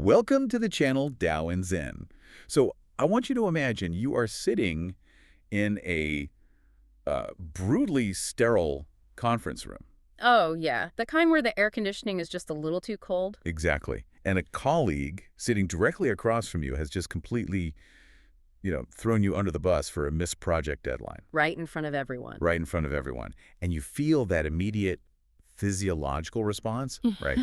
Welcome to the channel Tao and Zen. So I want you to imagine you are sitting in a brutally sterile conference room. Oh, yeah. The kind where the air conditioning is just a little too cold. Exactly. And a colleague sitting directly across from you has just completely, thrown you under the bus for a missed project deadline. Right in front of everyone. Right in front of everyone. And you feel that immediate physiological response, right?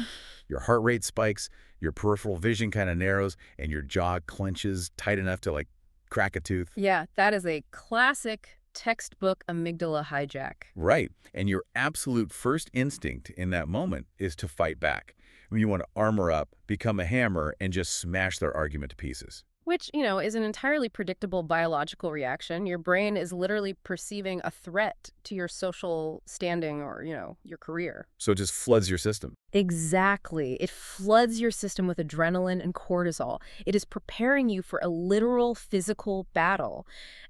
Your heart rate spikes, your peripheral vision kind of narrows, and your jaw clenches tight enough to, like, crack a tooth. Yeah, that is a classic textbook amygdala hijack. Right. And your absolute first instinct in that moment is to fight back. I mean, you want to armor up, become a hammer, and just smash their argument to pieces. Which, is an entirely predictable biological reaction. Your brain is literally perceiving a threat to your social standing or, your career. So it just floods your system. Exactly. It floods your system with adrenaline and cortisol. It is preparing you for a literal physical battle.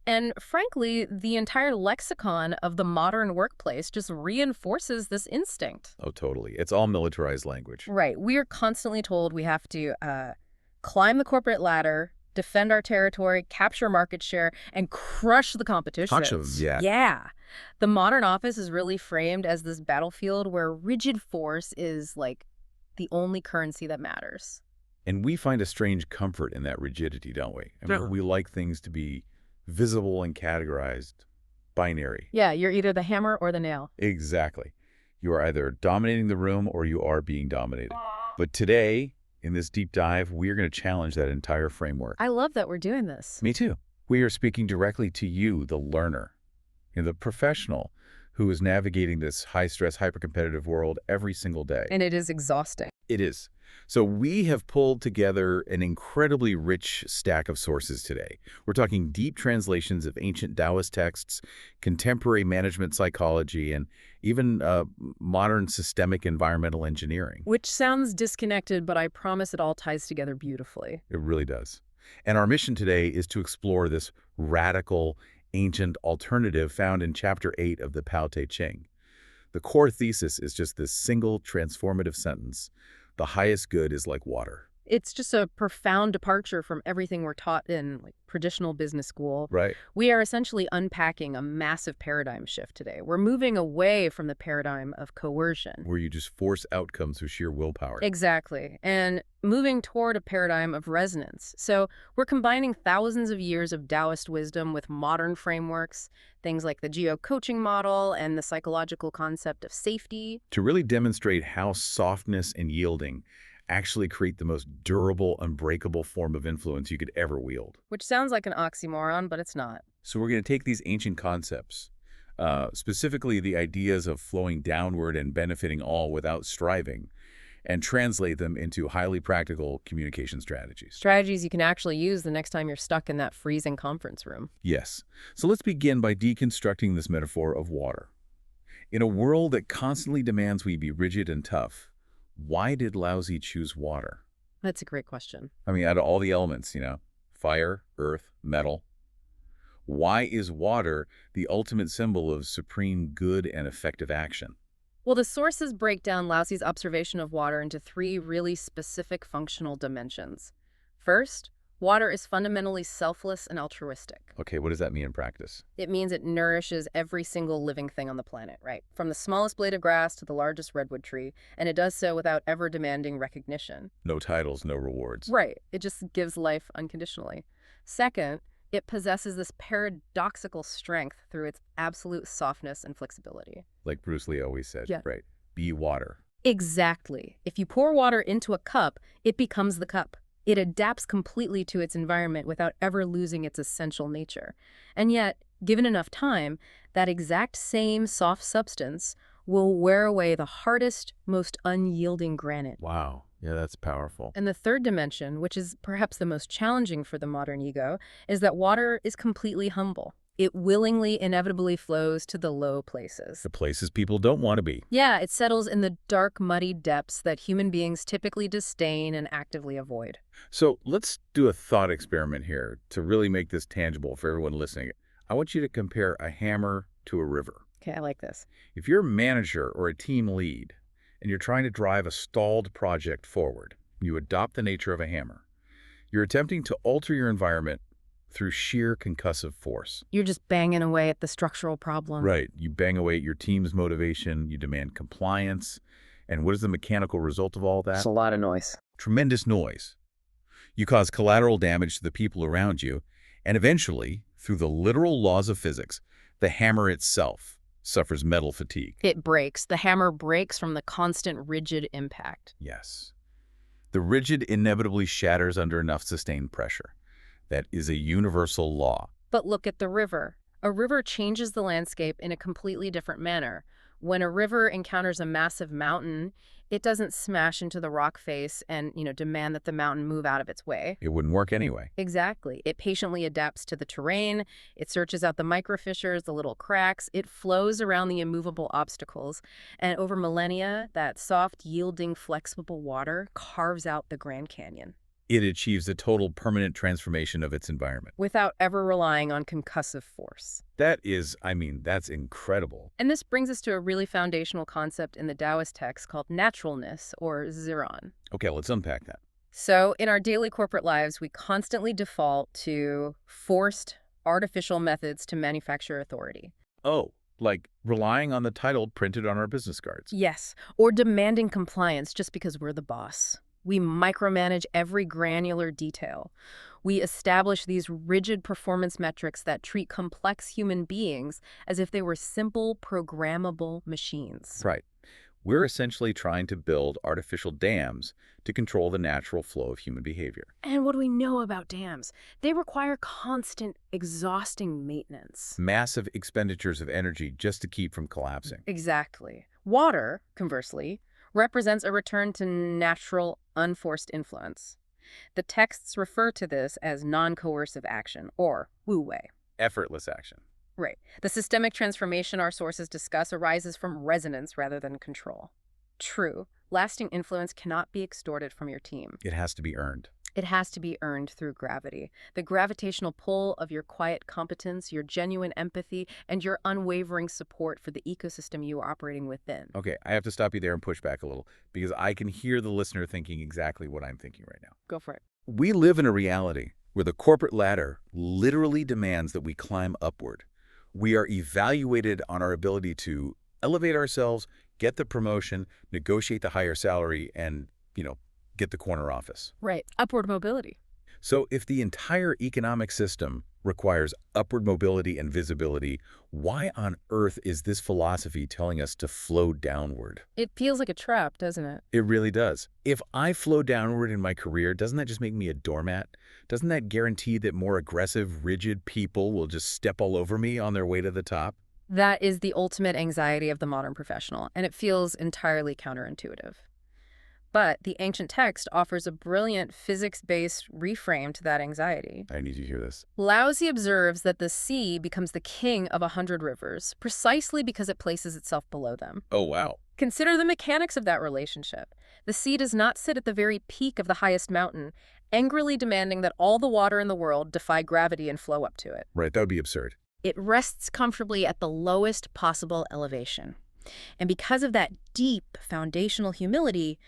And frankly, the entire lexicon of the modern workplace just reinforces this instinct. Oh, totally. It's all militarized language. Right. We are constantly told we have to climb the corporate ladder, defend our territory, capture market share, and crush the competition. Yeah. Yeah. The modern office is really framed as this battlefield where rigid force is like the only currency that matters. And we find a strange comfort in that rigidity, don't we? I mean, Sure. we like things to be visible and categorized, binary. Yeah, you're either the hammer or the nail. Exactly. You are either dominating the room or you are being dominated. But today, in this deep dive, we are going to challenge that entire framework. I love that we're doing this. Me too. We are speaking directly to you, the learner, the professional who is navigating this high-stress, hyper-competitive world every single day. And it is exhausting. It is. So we have pulled together an incredibly rich stack of sources today. We're talking deep translations of ancient Taoist texts, contemporary management psychology, and even modern systemic environmental engineering. Which sounds disconnected, but I promise it all ties together beautifully. It really does. And our mission today is to explore this radical, ancient alternative found in Chapter 8 of the Tao Te Ching. The core thesis is just this single transformative sentence: the highest good is like water. It's just a profound departure from everything we're taught in traditional business school. Right. We are essentially unpacking a massive paradigm shift today. We're moving away from the paradigm of coercion. Where you just force outcomes through sheer willpower. Exactly. And moving toward a paradigm of resonance. So we're combining thousands of years of Taoist wisdom with modern frameworks, things like the geo-coaching model and the psychological concept of safety. To really demonstrate how softness and yielding actually create the most durable, unbreakable form of influence you could ever wield. Which sounds like an oxymoron, but it's not. So we're going to take these ancient concepts, specifically the ideas of flowing downward and benefiting all without striving, and translate them into highly practical communication strategies. Strategies you can actually use the next time you're stuck in that freezing conference room. Yes. So let's begin by deconstructing this metaphor of water. In a world that constantly demands we be rigid and tough, why did Laozi choose water? That's a great question. I mean, out of all the elements, fire, earth, metal, why is water the ultimate symbol of supreme good and effective action? Well, the sources break down Laozi's observation of water into three really specific functional dimensions. First, water is fundamentally selfless and altruistic. Okay, what does that mean in practice? It means it nourishes every single living thing on the planet, right? From the smallest blade of grass to the largest redwood tree, and it does so without ever demanding recognition. No titles, no rewards. Right. It just gives life unconditionally. Second, it possesses this paradoxical strength through its absolute softness and flexibility. Like Bruce Lee always said, Yeah. Right? Be water. Exactly. If you pour water into a cup, it becomes the cup. It adapts completely to its environment without ever losing its essential nature. And yet, given enough time, that exact same soft substance will wear away the hardest, most unyielding granite. Wow. Yeah, that's powerful. And the third dimension, which is perhaps the most challenging for the modern ego, is that water is completely humble. It willingly, inevitably flows to the low places. The places people don't want to be. Yeah, it settles in the dark, muddy depths that human beings typically disdain and actively avoid. So let's do a thought experiment here to really make this tangible for everyone listening. I want you to compare a hammer to a river. Okay, I like this. If you're a manager or a team lead and you're trying to drive a stalled project forward, You adopt the nature of a hammer. You're attempting to alter your environment through sheer concussive force. You're just banging away at the structural problem. Right. You bang away at your team's motivation, you demand compliance, and what is the mechanical result of all that? It's a lot of noise. Tremendous noise. You cause collateral damage to the people around you, and eventually, through the literal laws of physics, the hammer itself suffers metal fatigue. It breaks. The hammer breaks from the constant rigid impact. Yes. The rigid inevitably shatters under enough sustained pressure. That is a universal law. But look at the river. A river changes the landscape in a completely different manner. When a river encounters a massive mountain, it doesn't smash into the rock face and, demand that the mountain move out of its way. It wouldn't work anyway. Exactly. It patiently adapts to the terrain. It searches out the microfissures, the little cracks. It flows around the immovable obstacles. And over millennia, that soft, yielding, flexible water carves out the Grand Canyon. It achieves a total permanent transformation of its environment. Without ever relying on concussive force. That's incredible. And this brings us to a really foundational concept in the Taoist text called naturalness, or ziran. Okay, let's unpack that. So in our daily corporate lives, we constantly default to forced, artificial methods to manufacture authority. Oh, like relying on the title printed on our business cards. Yes, or demanding compliance just because we're the boss. We micromanage every granular detail. We establish these rigid performance metrics that treat complex human beings as if they were simple, programmable machines. Right. We're essentially trying to build artificial dams to control the natural flow of human behavior. And what do we know about dams? They require constant, exhausting maintenance. Massive expenditures of energy just to keep from collapsing. Exactly. Water, conversely, represents a return to natural, unforced influence. The texts refer to this as non-coercive action, or wu-wei. Effortless action. Right. The systemic transformation our sources discuss arises from resonance rather than control. True, lasting influence cannot be extorted from your team. It has to be earned. It has to be earned through gravity. The gravitational pull of your quiet competence, your genuine empathy, and your unwavering support for the ecosystem you are operating within. Okay, I have to stop you there and push back a little, because I can hear the listener thinking exactly what I'm thinking right now. Go for it. We live in a reality where the corporate ladder literally demands that we climb upward. We are evaluated on our ability to elevate ourselves, get the promotion, negotiate the higher salary, and, get the corner office. Right. Upward mobility. So if the entire economic system requires upward mobility and visibility, why on earth is this philosophy telling us to flow downward? It feels like a trap, doesn't it? It really does. If I flow downward in my career, doesn't that just make me a doormat? Doesn't that guarantee that more aggressive, rigid people will just step all over me on their way to the top? That is the ultimate anxiety of the modern professional, and it feels entirely counterintuitive. But the ancient text offers a brilliant physics-based reframe to that anxiety. I need to hear this. Laozi observes that the sea becomes the king of 100 rivers, precisely because it places itself below them. Oh, wow. Consider the mechanics of that relationship. The sea does not sit at the very peak of the highest mountain, angrily demanding that all the water in the world defy gravity and flow up to it. Right, that would be absurd. It rests comfortably at the lowest possible elevation. And because of that deep foundational humility,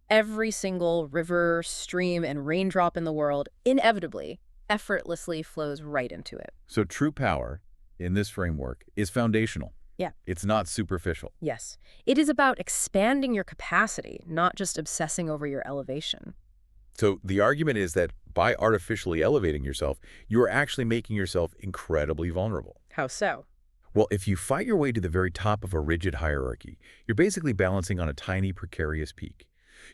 every single river, stream, and raindrop in the world inevitably, effortlessly flows right into it. So true power, in this framework, is foundational. Yeah. It's not superficial. Yes. It is about expanding your capacity, not just obsessing over your elevation. So the argument is that by artificially elevating yourself, you are actually making yourself incredibly vulnerable. How so? Well, if you fight your way to the very top of a rigid hierarchy, you're basically balancing on a tiny, precarious peak.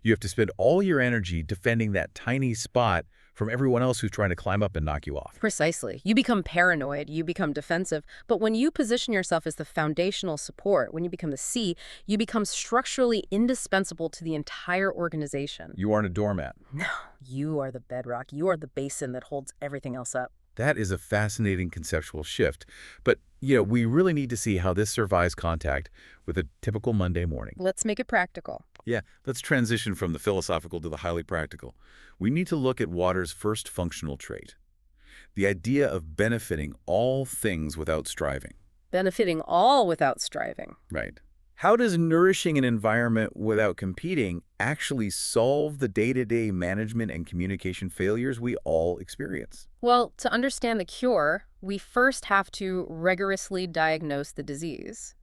You have to spend all your energy defending that tiny spot from everyone else who's trying to climb up and knock you off. Precisely. You become paranoid, you become defensive, but when you position yourself as the foundational support, when you become the C, you become structurally indispensable to the entire organization. You aren't a doormat. No, you are the bedrock. You are the basin that holds everything else up. That is a fascinating conceptual shift. But, we really need to see how this survives contact with a typical Monday morning. Let's make it practical. Yeah, let's transition from the philosophical to the highly practical. We need to look at water's first functional trait, the idea of benefiting all things without striving. Benefiting all without striving. Right. How does nourishing an environment without competing actually solve the day-to-day management and communication failures we all experience? Well, to understand the cure, we first have to rigorously diagnose the disease.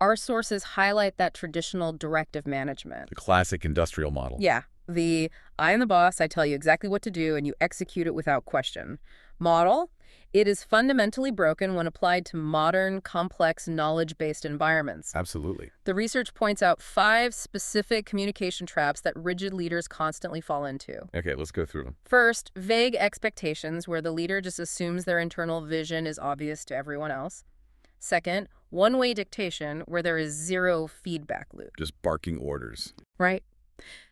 Our sources highlight that traditional directive management. The classic industrial model. Yeah, the I am the boss, I tell you exactly what to do, and you execute it without question model. It is fundamentally broken when applied to modern, complex, knowledge-based environments. Absolutely. The research points out 5 specific communication traps that rigid leaders constantly fall into. Okay, let's go through them. First, vague expectations, where the leader just assumes their internal vision is obvious to everyone else. Second, one-way dictation, where there is zero feedback loop. Just barking orders. Right?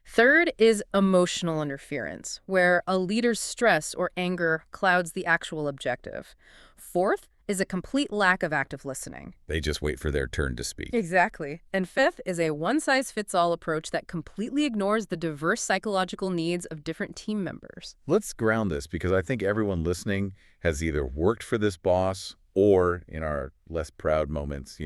Third is emotional interference, where a leader's stress or anger clouds the actual objective. Fourth is a complete lack of active listening. They just wait for their turn to speak. Exactly. And fifth is a one-size-fits-all approach that completely ignores the diverse psychological needs of different team members. Let's ground this because I think everyone listening has either worked for this boss or in our less proud moments,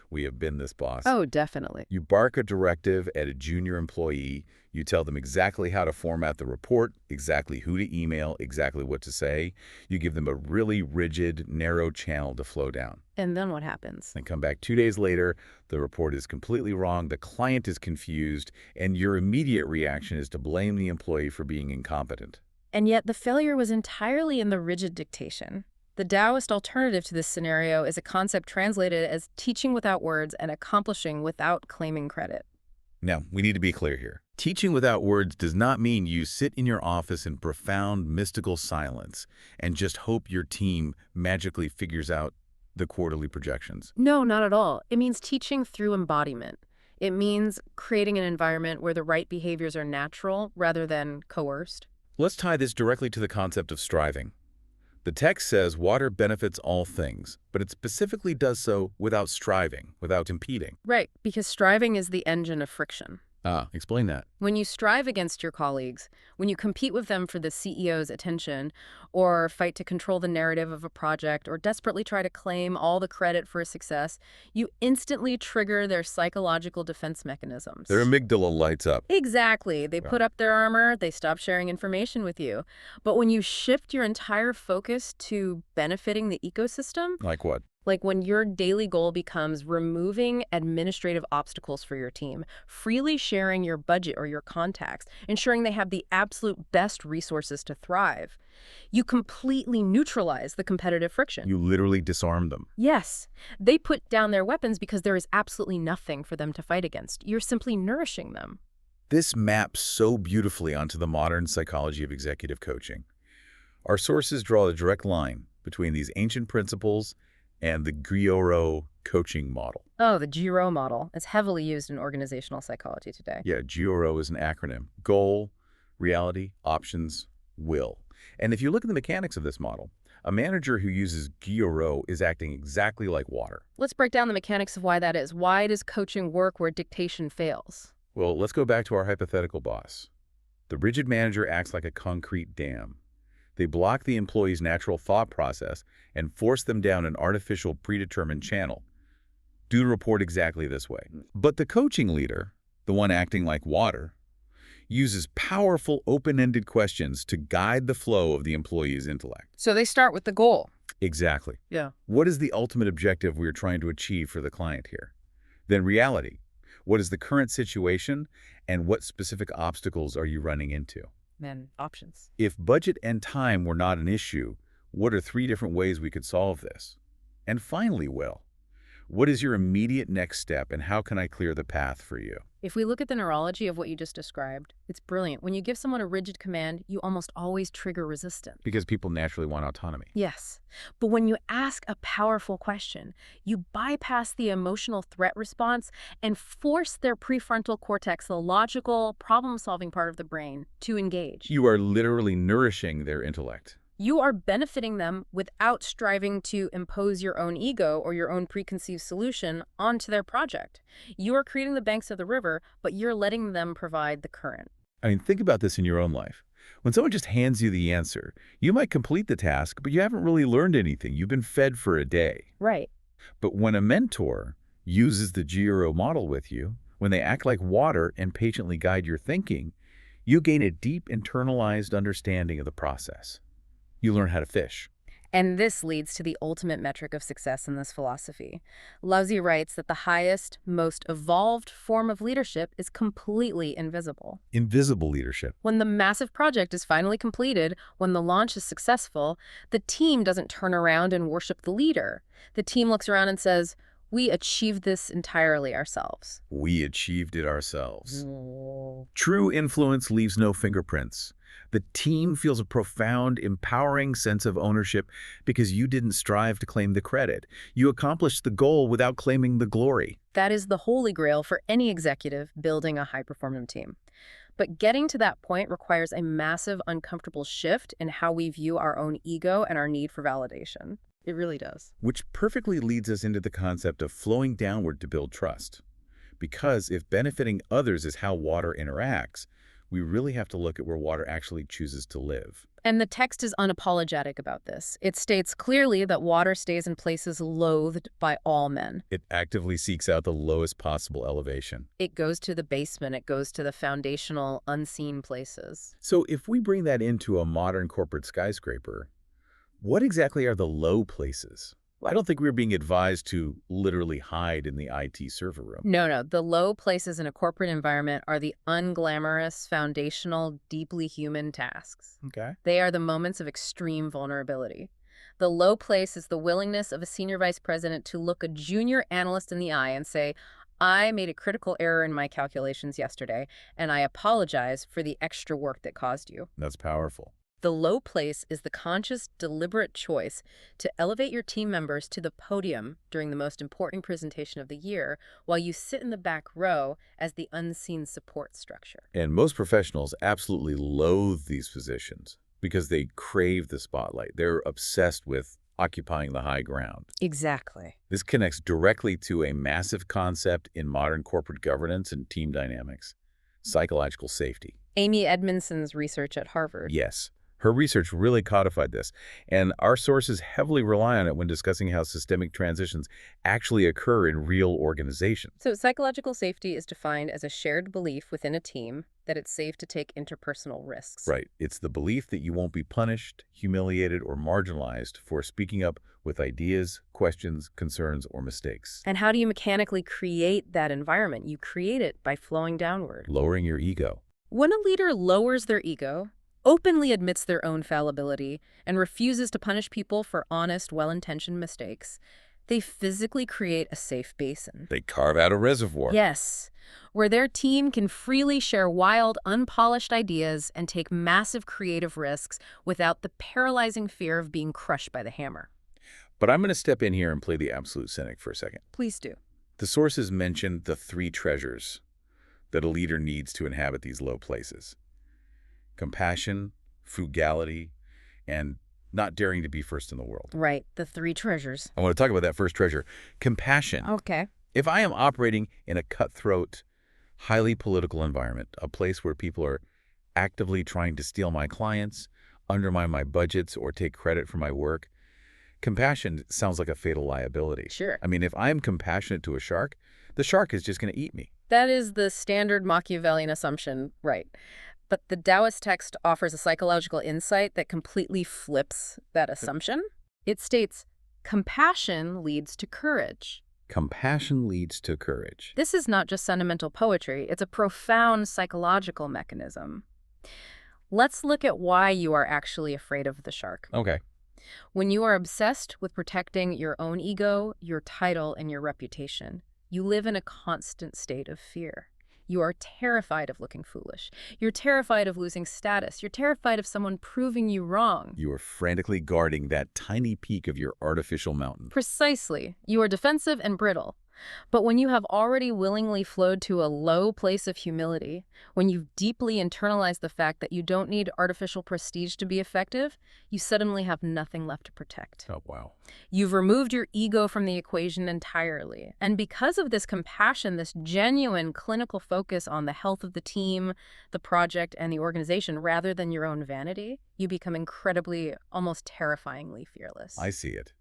we have been this boss. Oh, definitely. You bark a directive at a junior employee. You tell them exactly how to format the report, exactly who to email, exactly what to say. You give them a really rigid, narrow channel to flow down. And then what happens? Then come back 2 days later, the report is completely wrong, the client is confused, and your immediate reaction is to blame the employee for being incompetent. And yet the failure was entirely in the rigid dictation. The Taoist alternative to this scenario is a concept translated as teaching without words and accomplishing without claiming credit. Now, we need to be clear here. Teaching without words does not mean you sit in your office in profound, mystical silence and just hope your team magically figures out the quarterly projections. No, not at all. It means teaching through embodiment. It means creating an environment where the right behaviors are natural rather than coerced. Let's tie this directly to the concept of striving. The text says water benefits all things, but it specifically does so without striving, without impeding. Right, because striving is the engine of friction. Explain that. When you strive against your colleagues, when you compete with them for the CEO's attention, or fight to control the narrative of a project, or desperately try to claim all the credit for a success, you instantly trigger their psychological defense mechanisms. Their amygdala lights up. Exactly. They put up their armor, they stop sharing information with you. But when you shift your entire focus to benefiting the ecosystem, Like what? like when your daily goal becomes removing administrative obstacles for your team, freely sharing your budget or your contacts, ensuring they have the absolute best resources to thrive, you completely neutralize the competitive friction. You literally disarm them. Yes, they put down their weapons because there is absolutely nothing for them to fight against. You're simply nourishing them. This maps so beautifully onto the modern psychology of executive coaching. Our sources draw a direct line between these ancient principles and the Giro coaching model. Oh, the Giro model is heavily used in organizational psychology today. Yeah, Giro is an acronym. Goal, reality, options, will. And if you look at the mechanics of this model, a manager who uses Giro is acting exactly like water. Let's break down the mechanics of why that is. Why does coaching work where dictation fails? Well, let's go back to our hypothetical boss. The rigid manager acts like a concrete dam. They block the employee's natural thought process and force them down an artificial predetermined channel. Do the report exactly this way. But the coaching leader, the one acting like water, uses powerful open-ended questions to guide the flow of the employee's intellect. So they start with the goal. Exactly. Yeah. What is the ultimate objective we are trying to achieve for the client here? Then reality. What is the current situation and what specific obstacles are you running into? And options. If budget and time were not an issue, what are 3 different ways we could solve this? And finally, Will, what is your immediate next step and how can I clear the path for you? If we look at the neurology of what you just described, it's brilliant. When you give someone a rigid command, you almost always trigger resistance. Because people naturally want autonomy. Yes. But when you ask a powerful question, you bypass the emotional threat response and force their prefrontal cortex, the logical, problem-solving part of the brain, to engage. You are literally nourishing their intellect. You are benefiting them without striving to impose your own ego or your own preconceived solution onto their project. You are creating the banks of the river, but you're letting them provide the current. I mean, think about this in your own life. When someone just hands you the answer, you might complete the task, but you haven't really learned anything. You've been fed for a day. Right. But when a mentor uses the GRO model with you, when they act like water and patiently guide your thinking, you gain a deep internalized understanding of the process. You learn how to fish. And this leads to the ultimate metric of success in this philosophy. Lovezy writes that the highest, most evolved form of leadership is completely invisible. Invisible leadership. When the massive project is finally completed, when the launch is successful, the team doesn't turn around and worship the leader. The team looks around and says, "We achieved this entirely ourselves." We achieved it ourselves. Oh. True influence leaves no fingerprints. The team feels a profound, empowering sense of ownership because you didn't strive to claim the credit. You accomplished the goal without claiming the glory. That is the holy grail for any executive building a high-performing team. But getting to that point requires a massive, uncomfortable shift in how we view our own ego and our need for validation. It really does. Which perfectly leads us into the concept of flowing downward to build trust. Because if benefiting others is how water interacts, we really have to look at where water actually chooses to live. And the text is unapologetic about this. It states clearly that water stays in places loathed by all men. It actively seeks out the lowest possible elevation. It goes to the basement. It goes to the foundational, unseen places. So if we bring that into a modern corporate skyscraper, what exactly are the low places? I don't think we're being advised to literally hide in the IT server room. No. The low places in a corporate environment are the unglamorous, foundational, deeply human tasks. Okay. They are the moments of extreme vulnerability. The low place is the willingness of a senior vice president to look a junior analyst in the eye and say, "I made a critical error in my calculations yesterday, and I apologize for the extra work that caused you." That's powerful. The low place is the conscious, deliberate choice to elevate your team members to the podium during the most important presentation of the year while you sit in the back row as the unseen support structure. And most professionals absolutely loathe these positions because they crave the spotlight. They're obsessed with occupying the high ground. Exactly. This connects directly to a massive concept in modern corporate governance and team dynamics: psychological safety. Amy Edmondson's research at Harvard. Yes. Her research really codified this, and our sources heavily rely on it when discussing how systemic transitions actually occur in real organizations. So psychological safety is defined as a shared belief within a team that it's safe to take interpersonal risks. Right. It's the belief that you won't be punished, humiliated, or marginalized for speaking up with ideas, questions, concerns, or mistakes. And how do you mechanically create that environment? You create it by flowing downward. Lowering your ego. When a leader lowers their ego, openly admits their own fallibility, and refuses to punish people for honest, well-intentioned mistakes, they physically create a safe basin. They carve out a reservoir. Yes, where their team can freely share wild, unpolished ideas and take massive creative risks without the paralyzing fear of being crushed by the hammer. But I'm going to step in here and play the absolute cynic for a second. Please do. The sources mentioned the 3 treasures that a leader needs to inhabit these low places: compassion, frugality, and not daring to be first in the world. Right, the 3 treasures. I want to talk about that first treasure: compassion. Okay. If I am operating in a cutthroat, highly political environment, a place where people are actively trying to steal my clients, undermine my budgets, or take credit for my work, compassion sounds like a fatal liability. Sure. I mean, if I'm compassionate to a shark, the shark is just going to eat me. That is the standard Machiavellian assumption, right. But the Taoist text offers a psychological insight that completely flips that assumption. It states, compassion leads to courage. Compassion leads to courage. This is not just sentimental poetry, it's a profound psychological mechanism. Let's look at why you are actually afraid of the shark. Okay. When you are obsessed with protecting your own ego, your title, and your reputation, you live in a constant state of fear. You are terrified of looking foolish. You're terrified of losing status. You're terrified of someone proving you wrong. You are frantically guarding that tiny peak of your artificial mountain. Precisely. You are defensive and brittle. But when you have already willingly flowed to a low place of humility, when you've deeply internalized the fact that you don't need artificial prestige to be effective, you suddenly have nothing left to protect. Oh, wow. You've removed your ego from the equation entirely. And because of this compassion, this genuine clinical focus on the health of the team, the project, and the organization, rather than your own vanity, you become incredibly, almost terrifyingly fearless. I see it.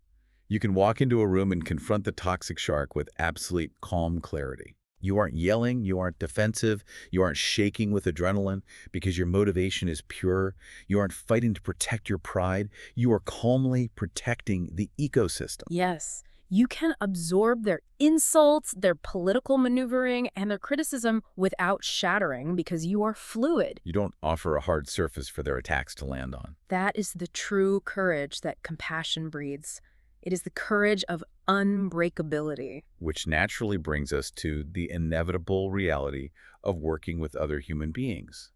You can walk into a room and confront the toxic shark with absolute calm clarity. You aren't yelling, you aren't defensive, you aren't shaking with adrenaline because your motivation is pure. You aren't fighting to protect your pride. You are calmly protecting the ecosystem. Yes, you can absorb their insults, their political maneuvering, and their criticism without shattering because you are fluid. You don't offer a hard surface for their attacks to land on. That is the true courage that compassion breeds. It is the courage of unbreakability. Which naturally brings us to the inevitable reality of working with other human beings.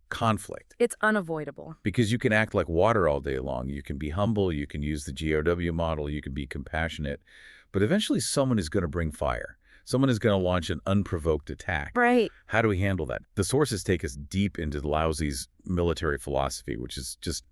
Conflict. It's unavoidable. Because you can act like water all day long. You can be humble, you can use the GOW model, you can be compassionate, but eventually someone is going to bring fire. Someone is going to launch an unprovoked attack. Right. How do we handle that? The sources take us deep into Laozi's military philosophy, which is just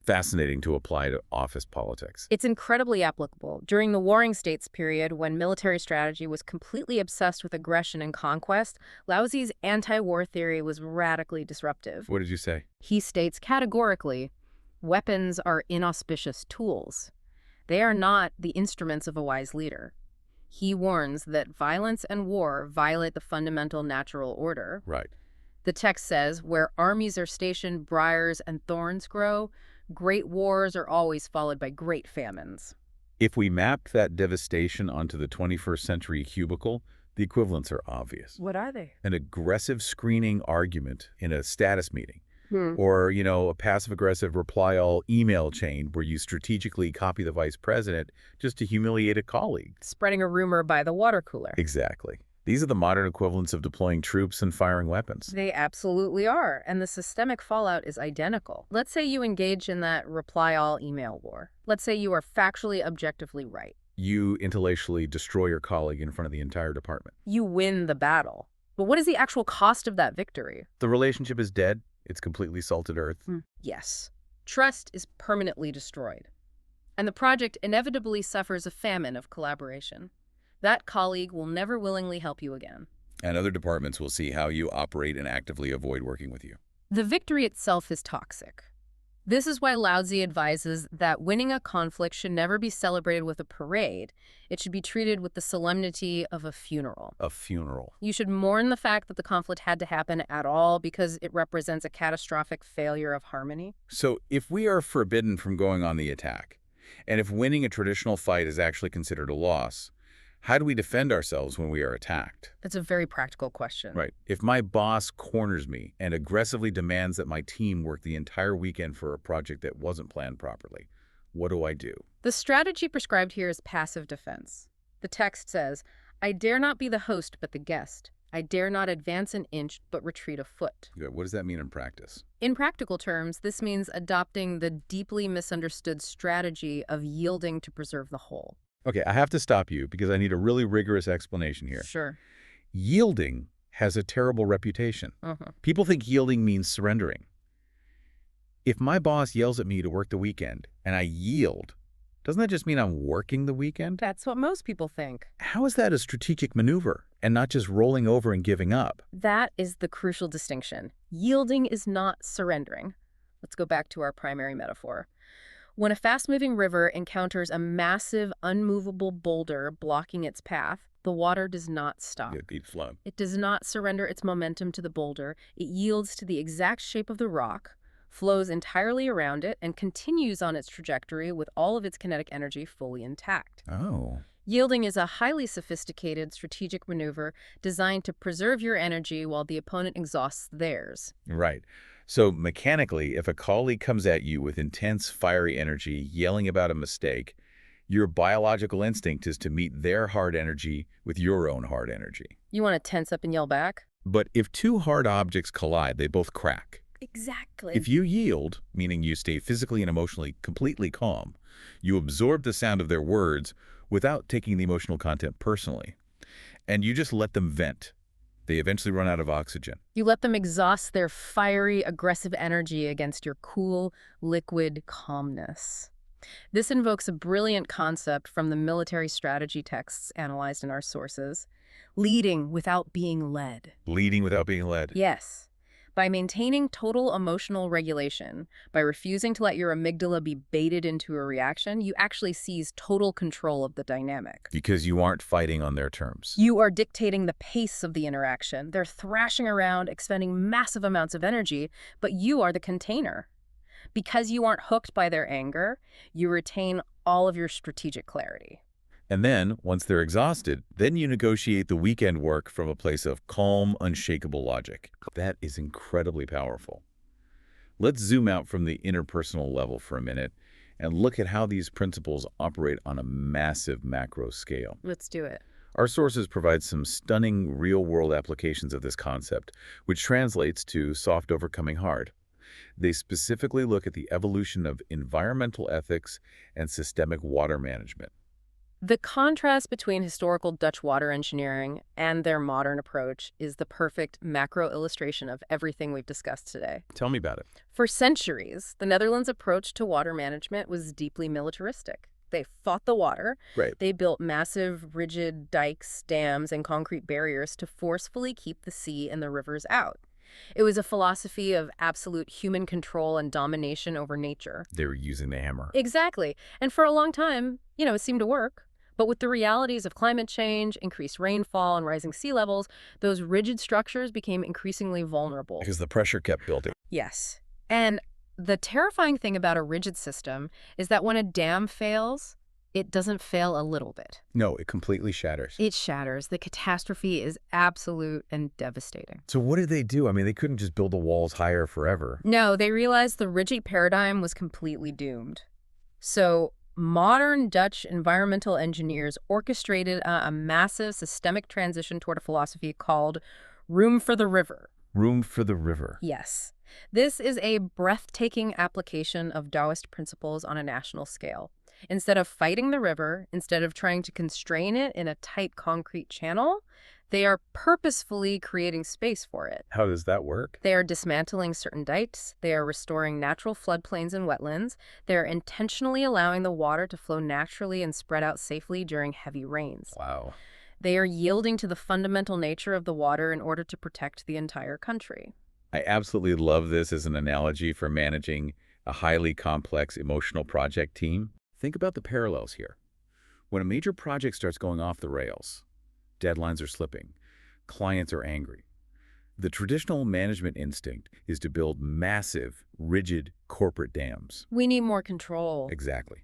fascinating to apply to office politics. It's incredibly applicable. During the Warring States period, when military strategy was completely obsessed with aggression and conquest, Laozi's anti-war theory was radically disruptive. What did you say? He states categorically, weapons are inauspicious tools. They are not the instruments of a wise leader. He warns that violence and war violate the fundamental natural order. Right. The text says, where armies are stationed, briars and thorns grow. Great wars are always followed by great famines. If we map that devastation onto the 21st century cubicle, the equivalents are obvious. What are they? An aggressive screening argument in a status meeting, or, a passive-aggressive reply-all email chain where you strategically copy the vice president just to humiliate a colleague. Spreading a rumor by the water cooler. Exactly. These are the modern equivalents of deploying troops and firing weapons. They absolutely are, and the systemic fallout is identical. Let's say you engage in that reply-all email war. Let's say you are factually, objectively right. You intellectually destroy your colleague in front of the entire department. You win the battle. But what is the actual cost of that victory? The relationship is dead. It's completely salted earth. Yes. Trust is permanently destroyed. And the project inevitably suffers a famine of collaboration. That colleague will never willingly help you again. And other departments will see how you operate and actively avoid working with you. The victory itself is toxic. This is why Laozi advises that winning a conflict should never be celebrated with a parade. It should be treated with the solemnity of a funeral. A funeral. You should mourn the fact that the conflict had to happen at all because it represents a catastrophic failure of harmony. So if we are forbidden from going on the attack, and if winning a traditional fight is actually considered a loss, how do we defend ourselves when we are attacked? That's a very practical question. Right. If my boss corners me and aggressively demands that my team work the entire weekend for a project that wasn't planned properly, what do I do? The strategy prescribed here is passive defense. The text says, I dare not be the host but the guest. I dare not advance an inch but retreat a foot. Good. What does that mean in practice? In practical terms, this means adopting the deeply misunderstood strategy of yielding to preserve the whole. Okay, I have to stop you because I need a really rigorous explanation here. Sure. Yielding has a terrible reputation. People think yielding means surrendering. If my boss yells at me to work the weekend and I yield, doesn't that just mean I'm working the weekend? That's what most people think. How is that a strategic maneuver and not just rolling over and giving up? That is the crucial distinction. Yielding is not surrendering. Let's go back to our primary metaphor. When a fast-moving river encounters a massive, unmovable boulder blocking its path, the water does not stop. It flows. It does not surrender its momentum to the boulder. It yields to the exact shape of the rock, flows entirely around it, and continues on its trajectory with all of its kinetic energy fully intact. Oh. Yielding is a highly sophisticated strategic maneuver designed to preserve your energy while the opponent exhausts theirs. Right. So mechanically, if a colleague comes at you with intense, fiery energy, yelling about a mistake, your biological instinct is to meet their hard energy with your own hard energy. You want to tense up and yell back? But if two hard objects collide, they both crack. Exactly. If you yield, meaning you stay physically and emotionally completely calm, you absorb the sound of their words without taking the emotional content personally. And you just let them vent. They eventually run out of oxygen. You let them exhaust their fiery, aggressive energy against your cool, liquid calmness. This invokes a brilliant concept from the military strategy texts analyzed in our sources. Leading without being led. Leading without being led. Yes. By maintaining total emotional regulation, by refusing to let your amygdala be baited into a reaction, you actually seize total control of the dynamic. Because you aren't fighting on their terms. You are dictating the pace of the interaction. They're thrashing around, expending massive amounts of energy, but you are the container. Because you aren't hooked by their anger, you retain all of your strategic clarity. And then, once they're exhausted, then you negotiate the weekend work from a place of calm, unshakable logic. That is incredibly powerful. Let's zoom out from the interpersonal level for a minute and look at how these principles operate on a massive macro scale. Let's do it. Our sources provide some stunning real-world applications of this concept, which translates to soft overcoming hard. They specifically look at the evolution of environmental ethics and systemic water management. The contrast between historical Dutch water engineering and their modern approach is the perfect macro illustration of everything we've discussed today. Tell me about it. For centuries, the Netherlands' approach to water management was deeply militaristic. They fought the water. Right. They built massive, rigid dikes, dams, and concrete barriers to forcefully keep the sea and the rivers out. It was a philosophy of absolute human control and domination over nature. They were using the hammer. Exactly. And for a long time, it seemed to work. But with the realities of climate change, increased rainfall, and rising sea levels, those rigid structures became increasingly vulnerable. Because the pressure kept building. Yes. And the terrifying thing about a rigid system is that when a dam fails, it doesn't fail a little bit. No, it completely shatters. It shatters. The catastrophe is absolute and devastating. So what did they do? I mean, they couldn't just build the walls higher forever. No, they realized the rigid paradigm was completely doomed. So modern Dutch environmental engineers orchestrated a massive systemic transition toward a philosophy called room for the river. Room for the river. Yes. This is a breathtaking application of Taoist principles on a national scale. Instead of fighting the river, instead of trying to constrain it in a tight concrete channel, they are purposefully creating space for it. How does that work? They are dismantling certain dikes. They are restoring natural floodplains and wetlands. They are intentionally allowing the water to flow naturally and spread out safely during heavy rains. Wow. They are yielding to the fundamental nature of the water in order to protect the entire country. I absolutely love this as an analogy for managing a highly complex emotional project team. Think about the parallels here. When a major project starts going off the rails, deadlines are slipping, clients are angry. The traditional management instinct is to build massive, rigid corporate dams. We need more control. Exactly.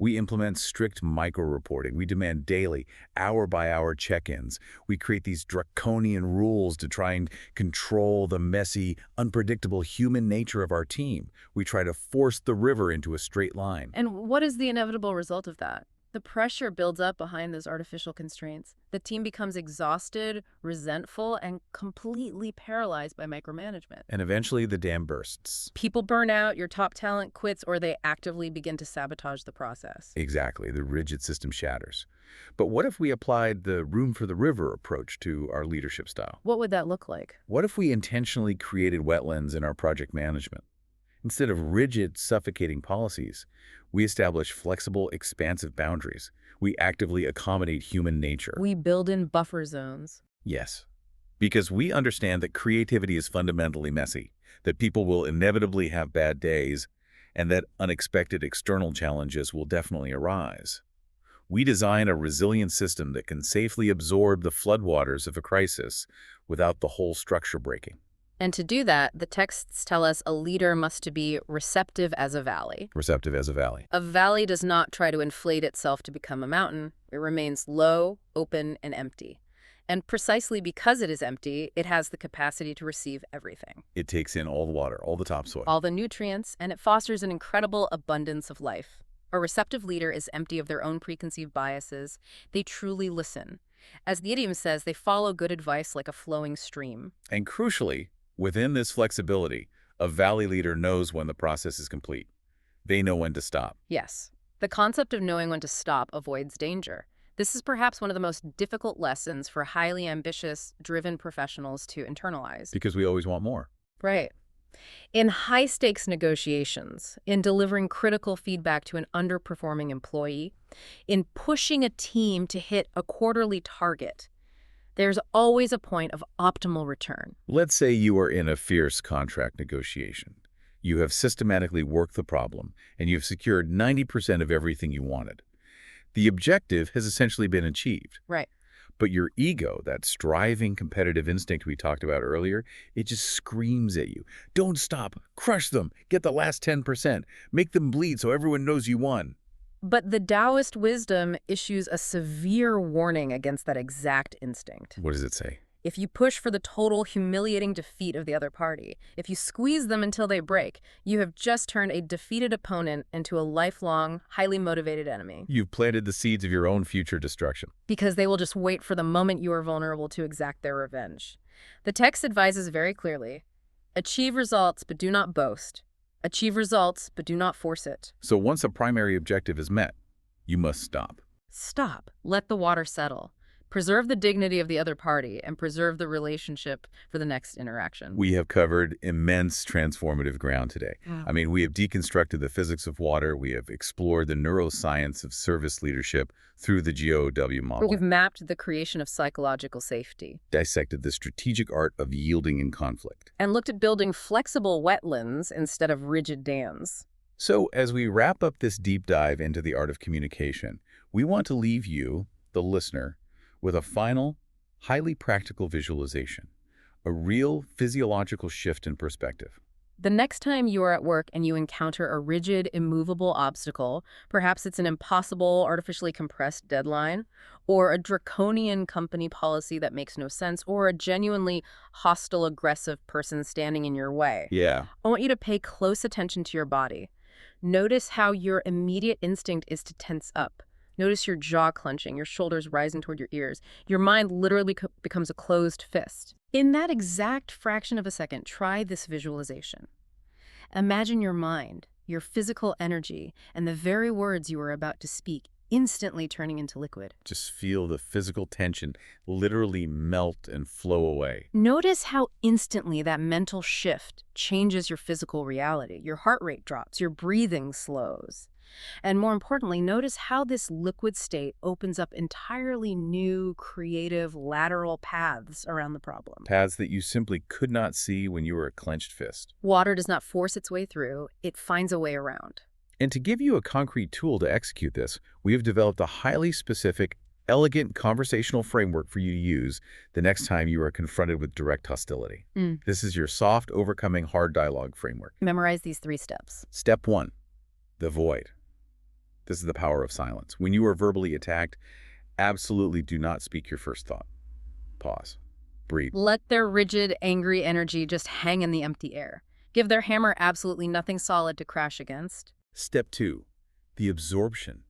We implement strict micro-reporting. We demand daily, hour-by-hour check-ins. We create these draconian rules to try and control the messy, unpredictable human nature of our team. We try to force the river into a straight line. And what is the inevitable result of that? The pressure builds up behind those artificial constraints. The team becomes exhausted, resentful, and completely paralyzed by micromanagement. And eventually the dam bursts. People burn out, your top talent quits, or they actively begin to sabotage the process. Exactly. The rigid system shatters. But what if we applied the room for the river approach to our leadership style? What would that look like? What if we intentionally created wetlands in our project management? Instead of rigid, suffocating policies, we establish flexible, expansive boundaries. We actively accommodate human nature. We build in buffer zones. Yes, because we understand that creativity is fundamentally messy, that people will inevitably have bad days, and that unexpected external challenges will definitely arise. We design a resilient system that can safely absorb the floodwaters of a crisis without the whole structure breaking. And to do that, the texts tell us a leader must be receptive as a valley. Receptive as a valley. A valley does not try to inflate itself to become a mountain. It remains low, open, and empty. And precisely because it is empty, it has the capacity to receive everything. It takes in all the water, all the topsoil. All the nutrients, and it fosters an incredible abundance of life. A receptive leader is empty of their own preconceived biases. They truly listen. As the idiom says, they follow good advice like a flowing stream. And crucially, within this flexibility, a valley leader knows when the process is complete. They know when to stop. Yes. The concept of knowing when to stop avoids danger. This is perhaps one of the most difficult lessons for highly ambitious, driven professionals to internalize. Because we always want more. Right. In high-stakes negotiations, in delivering critical feedback to an underperforming employee, in pushing a team to hit a quarterly target, There's always a point of optimal return. Let's say you are in a fierce contract negotiation. You have systematically worked the problem, and you've secured 90% of everything you wanted. The objective has essentially been achieved. Right. But your ego, that striving competitive instinct we talked about earlier, it just screams at you. Don't stop. Crush them. Get the last 10%. Make them bleed so everyone knows you won. But the Taoist wisdom issues a severe warning against that exact instinct. What does it say? If you push for the total humiliating defeat of the other party, if you squeeze them until they break, you have just turned a defeated opponent into a lifelong, highly motivated enemy. You've planted the seeds of your own future destruction. Because they will just wait for the moment you are vulnerable to exact their revenge. The text advises very clearly, achieve results but do not boast. Achieve results but do not force it. So once a primary objective is met, you must stop. Stop. Let the water settle. Preserve the dignity of the other party and preserve the relationship for the next interaction. We have covered immense transformative ground today. Yeah. I mean, we have deconstructed the physics of water. We have explored the neuroscience of service leadership through the GOW model. We've mapped the creation of psychological safety. Dissected the strategic art of yielding in conflict. And looked at building flexible wetlands instead of rigid dams. So as we wrap up this deep dive into the art of communication, we want to leave you, the listener, with a final, highly practical visualization, a real physiological shift in perspective. The next time you are at work and you encounter a rigid, immovable obstacle, perhaps it's an impossible, artificially compressed deadline, or a draconian company policy that makes no sense, or a genuinely hostile, aggressive person standing in your way. Yeah. I want you to pay close attention to your body. Notice how your immediate instinct is to tense up. Notice your jaw clenching, your shoulders rising toward your ears. Your mind literally becomes a closed fist. In that exact fraction of a second, try this visualization. Imagine your mind, your physical energy, and the very words you are about to speak instantly turning into liquid. Just feel the physical tension literally melt and flow away. Notice how instantly that mental shift changes your physical reality. Your heart rate drops, your breathing slows. And more importantly, notice how this liquid state opens up entirely new, creative, lateral paths around the problem. Paths that you simply could not see when you were a clenched fist. Water does not force its way through, it finds a way around. And to give you a concrete tool to execute this, we have developed a highly specific, elegant conversational framework for you to use the next time you are confronted with direct hostility. This is your soft, overcoming hard dialogue framework. Memorize these 3 steps. Step 1, the void. This is the power of silence. When you are verbally attacked, absolutely do not speak your first thought. Pause. Breathe. Let their rigid, angry energy just hang in the empty air. Give their hammer absolutely nothing solid to crash against. Step 2, the absorption.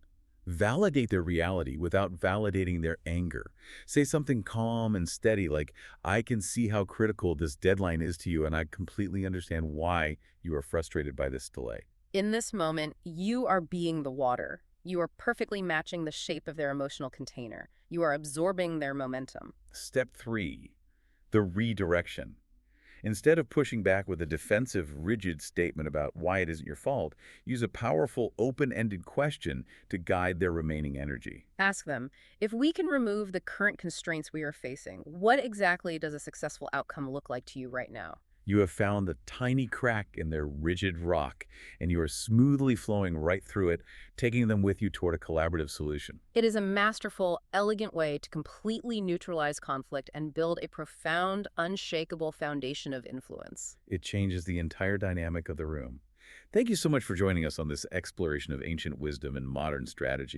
Validate their reality without validating their anger. Say something calm and steady like, I can see how critical this deadline is to you and I completely understand why you are frustrated by this delay. In this moment, you are being the water. You are perfectly matching the shape of their emotional container. You are absorbing their momentum. Step 3, the redirection. Instead of pushing back with a defensive, rigid statement about why it isn't your fault, use a powerful, open-ended question to guide their remaining energy. Ask them, if we can remove the current constraints we are facing, what exactly does a successful outcome look like to you right now? You have found the tiny crack in their rigid rock, and you are smoothly flowing right through it, taking them with you toward a collaborative solution. It is a masterful, elegant way to completely neutralize conflict and build a profound, unshakable foundation of influence. It changes the entire dynamic of the room. Thank you so much for joining us on this exploration of ancient wisdom and modern strategy.